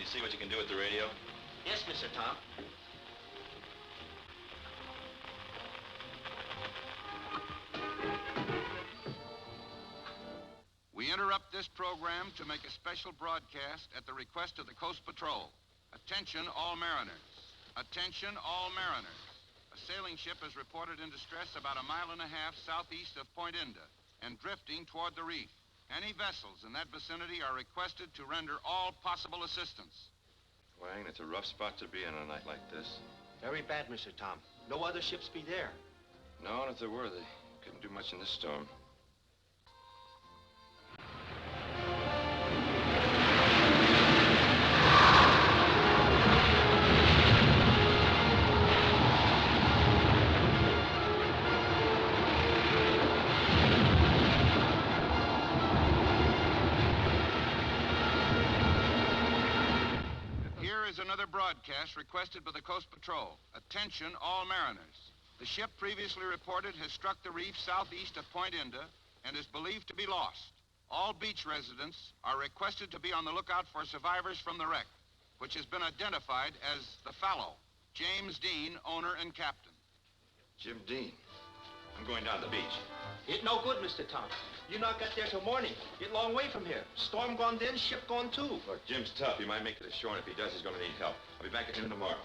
you see what you can do with the radio? Yes, Mr. Tom. We interrupt this program to make a special broadcast at the request of the Coast Patrol. Attention, all mariners. Attention, all mariners. A sailing ship is reported in distress about 1.5 miles southeast of Point Inda and drifting toward the reef. Any vessels in that vicinity are requested to render all possible assistance. Wang, it's a rough spot to be in on a night like this. Very bad, Mr. Tom. No other ships be there. No, and if there were, they couldn't do much in this storm. Another broadcast requested by the Coast Patrol. Attention, all mariners. The ship previously reported has struck the reef southeast of Point Inda and is believed to be lost. All beach residents are requested to be on the lookout for survivors from the wreck, which has been identified as the Fallow. James Dean, owner and captain. Jim Dean. I'm going down to the beach. It no good, Mr. Tom. You not get there till morning. Get long way from here. Storm gone then, ship gone too. Look, Jim's tough. He might make it ashore, and if he does, he's going to need help. I'll be back at noon tomorrow.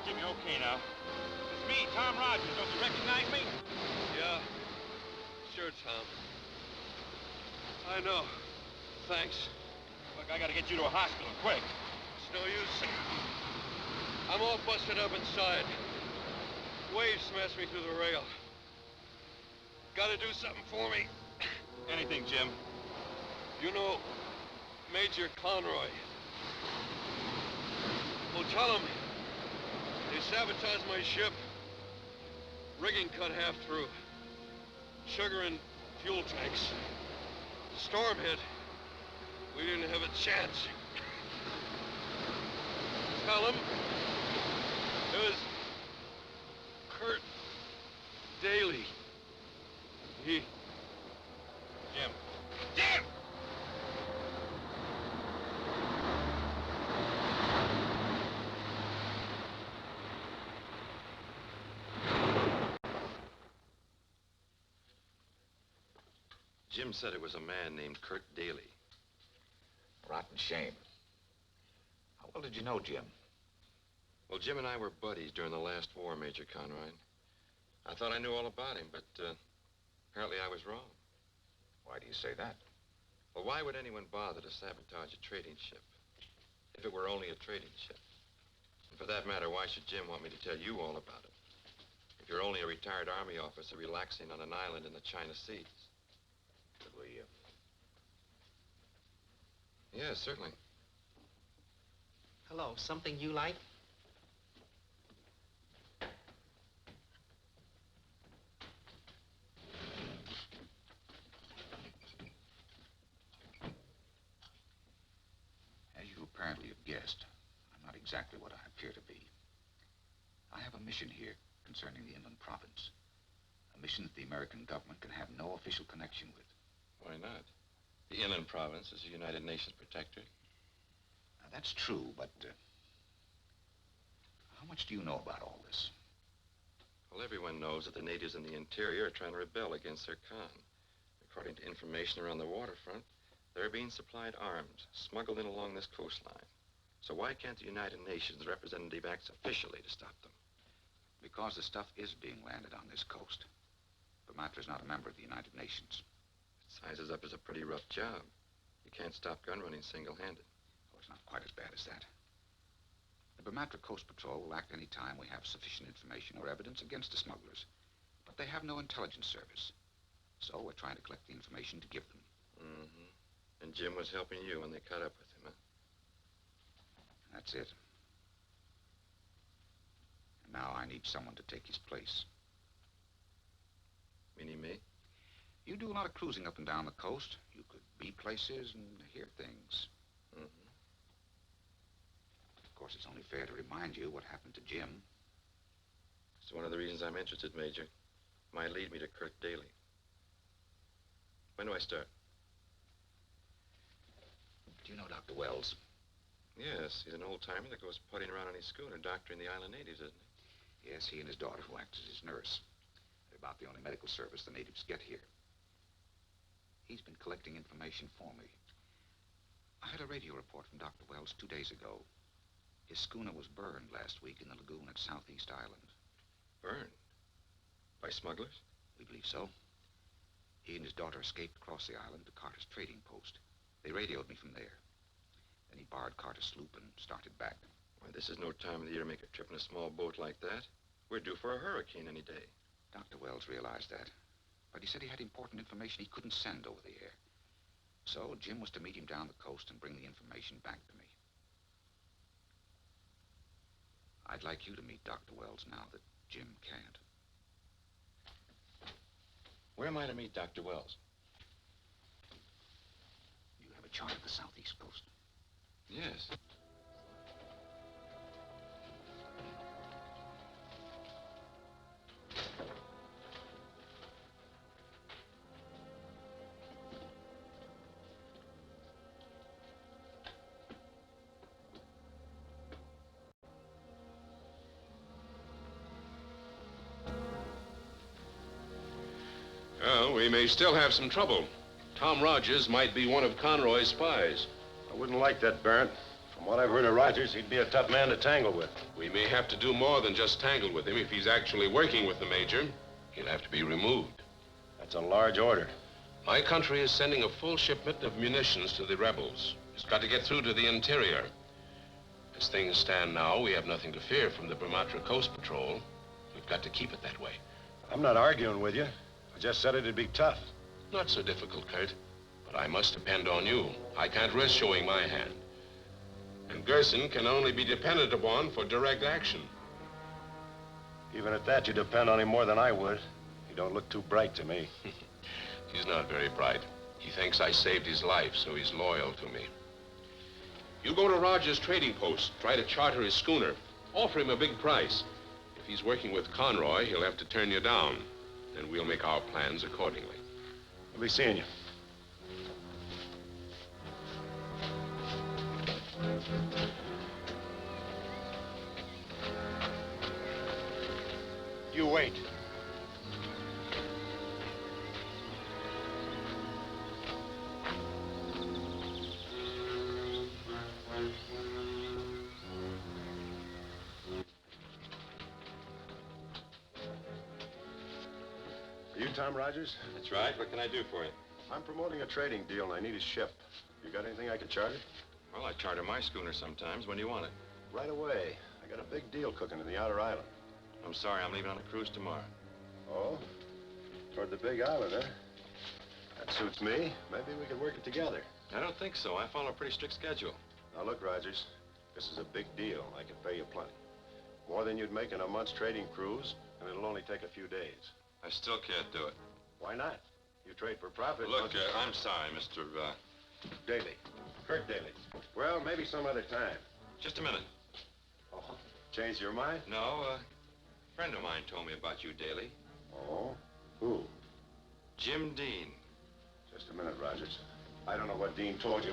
Jimmy, okay now. It's me, Tom Rogers. Don't you recognize me? Yeah. Sure, Tom. I know. Thanks. Look, I gotta get you to a hospital, quick. It's no use. I'm all busted up inside. Waves smashed me through the rail. Gotta do something for me. Anything, Jim. You know Major Conroy. Well, tell him they sabotaged my ship. Rigging cut half through. Sugar and fuel tanks. The storm hit. We didn't have a chance. Tell him it was Kurt Daly. Jim. Jim! Jim said it was a man named Kurt Daly. Rotten shame. How well did you know Jim? Well, Jim and I were buddies during the last war, Major Conroy. I thought I knew all about him, but apparently I was wrong. Why do you say that? Well, why would anyone bother to sabotage a trading ship if it were only a trading ship? And for that matter, why should Jim want me to tell you all about it if you're only a retired Army officer relaxing on an island in the China Seas? Could we, Yeah, certainly. Hello, something you like? As you apparently have guessed, I'm not exactly what I appear to be. I have a mission here concerning the inland province. A mission that the American government can have no official connection with. Why not? The inland province is a United Nations protectorate. That's true, but how much do you know about all this? Well, everyone knows that the natives in the interior are trying to rebel against their Khan. According to information around the waterfront, they're being supplied arms, smuggled in along this coastline. So why can't the United Nations representative act officially to stop them? Because the stuff is being landed on this coast. Bermata's not a member of the United Nations. It sizes up as a pretty rough job. You can't stop gun running single-handed. Oh, it's not quite as bad as that. The Bermata Coast Patrol will act any time we have sufficient information or evidence against the smugglers. But they have no intelligence service. So we're trying to collect the information to give them. Mm-hmm. And Jim was helping you when they caught up with him, huh? That's it. And now I need someone to take his place. Meaning me? You do a lot of cruising up and down the coast. You could be places and hear things. Mm-hmm. Of course, it's only fair to remind you what happened to Jim. It's one of the reasons I'm interested, Major. Might lead me to Kirk Daly. When do I start? Do you know Dr. Wells? Yes, he's an old-timer that goes putting around on his schooner doctoring the island natives, isn't he? Yes, he and his daughter, who acts as his nurse. They're about the only medical service the natives get here. He's been collecting information for me. I had a radio report from Dr. Wells 2 days ago. His schooner was burned last week in the lagoon at Southeast Island. Burned? By smugglers? We believe so. He and his daughter escaped across the island to Carter's trading post. They radioed me from there. Then he borrowed Carter's sloop and started back. Why, this is no time of the year to make a trip in a small boat like that. We're due for a hurricane any day. Dr. Wells realized that. But he said he had important information he couldn't send over the air. So Jim was to meet him down the coast and bring the information back to me. I'd like you to meet Dr. Wells now that Jim can't. Where am I to meet Dr. Wells? You have a chart of the southeast coast? Yes. Well, we may still have some trouble. Tom Rogers might be one of Conroy's spies. I wouldn't like that, Barrett. From what I've heard of Rogers, he'd be a tough man to tangle with. We may have to do more than just tangle with him. If he's actually working with the Major, he'll have to be removed. That's a large order. My country is sending a full shipment of munitions to the rebels. It's got to get through to the interior. As things stand now, we have nothing to fear from the Bermuda Coast Patrol. We've got to keep it that way. I'm not arguing with you. I just said it'd be tough. Not so difficult, Kurt. But I must depend on you. I can't risk showing my hand. And Gerson can only be depended upon for direct action. Even at that, you depend on him more than I would. He don't look too bright to me. He's not very bright. He thinks I saved his life, so he's loyal to me. You go to Rogers' trading post, try to charter his schooner. Offer him a big price. If he's working with Conroy, he'll have to turn you down. Then we'll make our plans accordingly. I'll be seeing you. You wait. Are you Tom Rogers? That's right. What can I do for you? I'm promoting a trading deal and I need a ship. You got anything I could charter? Well, I charter my schooner sometimes. When do you want it? Right away. I got a big deal cooking in the outer island. I'm sorry, I'm leaving on a cruise tomorrow. Oh? Toward the big island, huh? That suits me. Maybe we can work it together. I don't think so. I follow a pretty strict schedule. Now, look, Rogers. This is a big deal. I can pay you plenty. More than you'd make in a month's trading cruise, and it'll only take a few days. I still can't do it. Why not? You trade for profit. Look, don't you? I'm sorry, Mr. Daly. Kirk Daly. Well, maybe some other time. Just a minute. Oh, changed your mind? No, a friend of mine told me about you, Daly. Oh? Who? Jim Dean. Just a minute, Rogers. I don't know what Dean told you.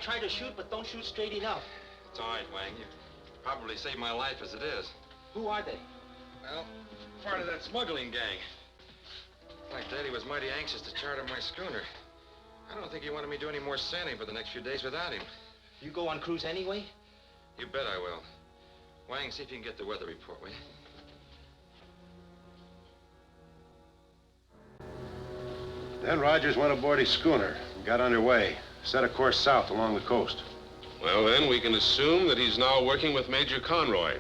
try to shoot, but don't shoot straight enough. It's all right, Wang. You probably saved my life as it is. Who are they? Well, part of that smuggling gang. In fact, Daddy was mighty anxious to charter my schooner. I don't think he wanted me to do any more sailing for the next few days without him. You go on cruise anyway? You bet I will. Wang, see if you can get the weather report, will you? Then Rogers went aboard his schooner and got underway. Set a course south along the coast. Well, then, we can assume that he's now working with Major Conroy.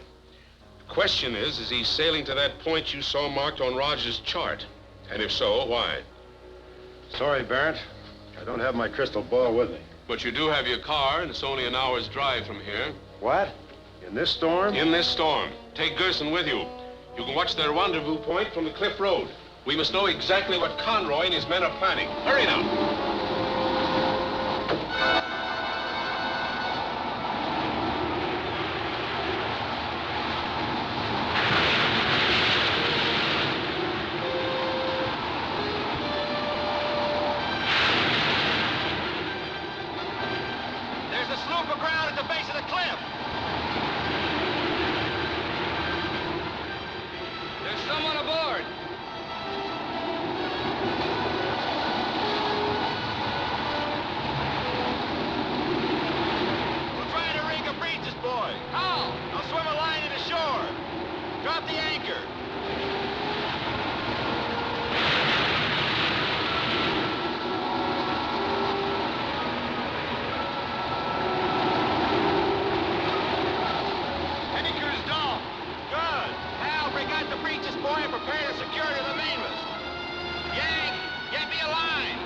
The question is he sailing to that point you saw marked on Rogers' chart? And if so, why? Sorry, Barrett. I don't have my crystal ball with me. But you do have your car, and it's only an hour's drive from here. What? In this storm? In this storm. Take Gerson with you. You can watch their rendezvous point from the cliff road. We must know exactly what Conroy and his men are planning. Hurry now. There's a sloop aground at the base of the cliff. There's someone aboard. We're trying to rig a breach, boy. How? I'll swim a line in ashore. Drop the anchor. Anchor's down. Good. Hal, bring out the breaches, boy, and prepare to secure to the mainmast. Yank, get me a line.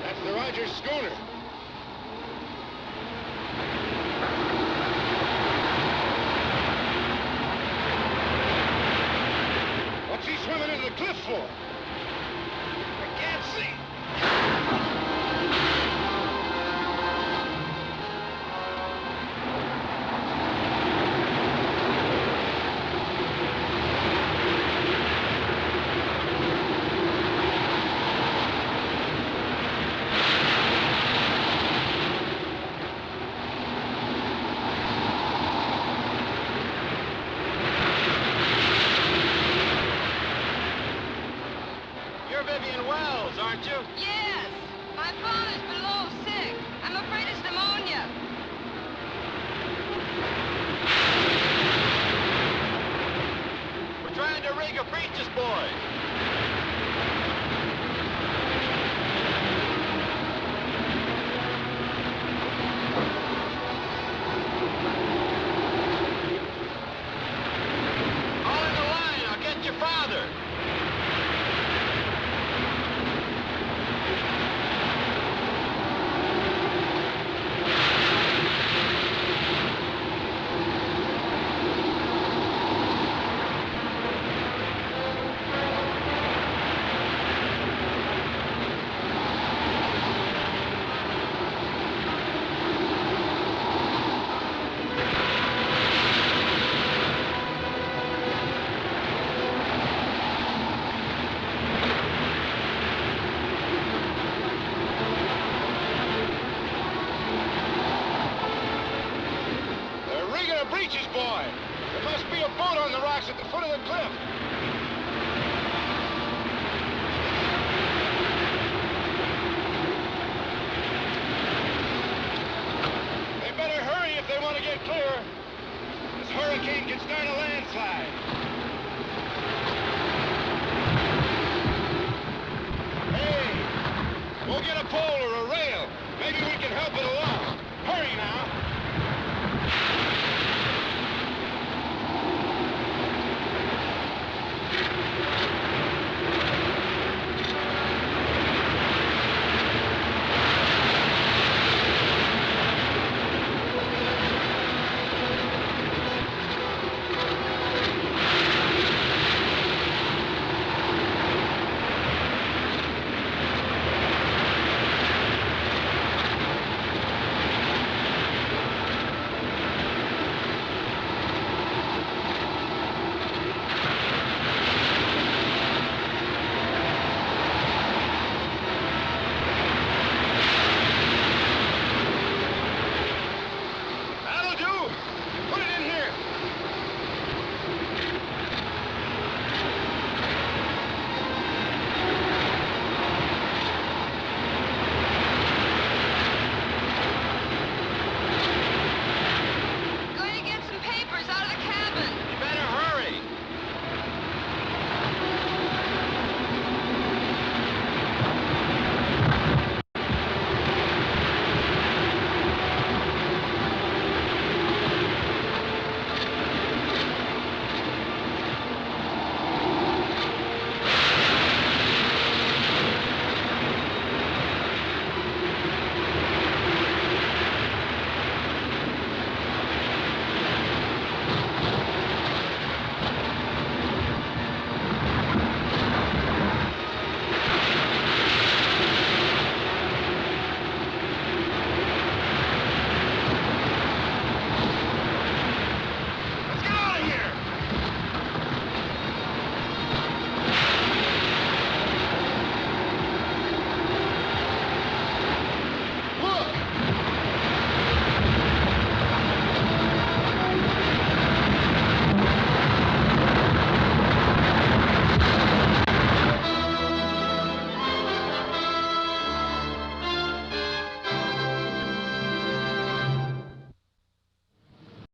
That's the Rogers schooner. What's he swimming into the cliff for? I can't see. You're Vivian Wells, aren't you? Yes. My father's below sick. I'm afraid it's pneumonia. We're trying to rig a breaches, boy. All in the line. I'll get your father. They're rigging a breaches, boy. There must be a boat on the rocks at the foot of the cliff. They better hurry if they want to get clear. This hurricane can start a landslide. Hey, go get a pole or a rail. Maybe we can help it along. Hurry,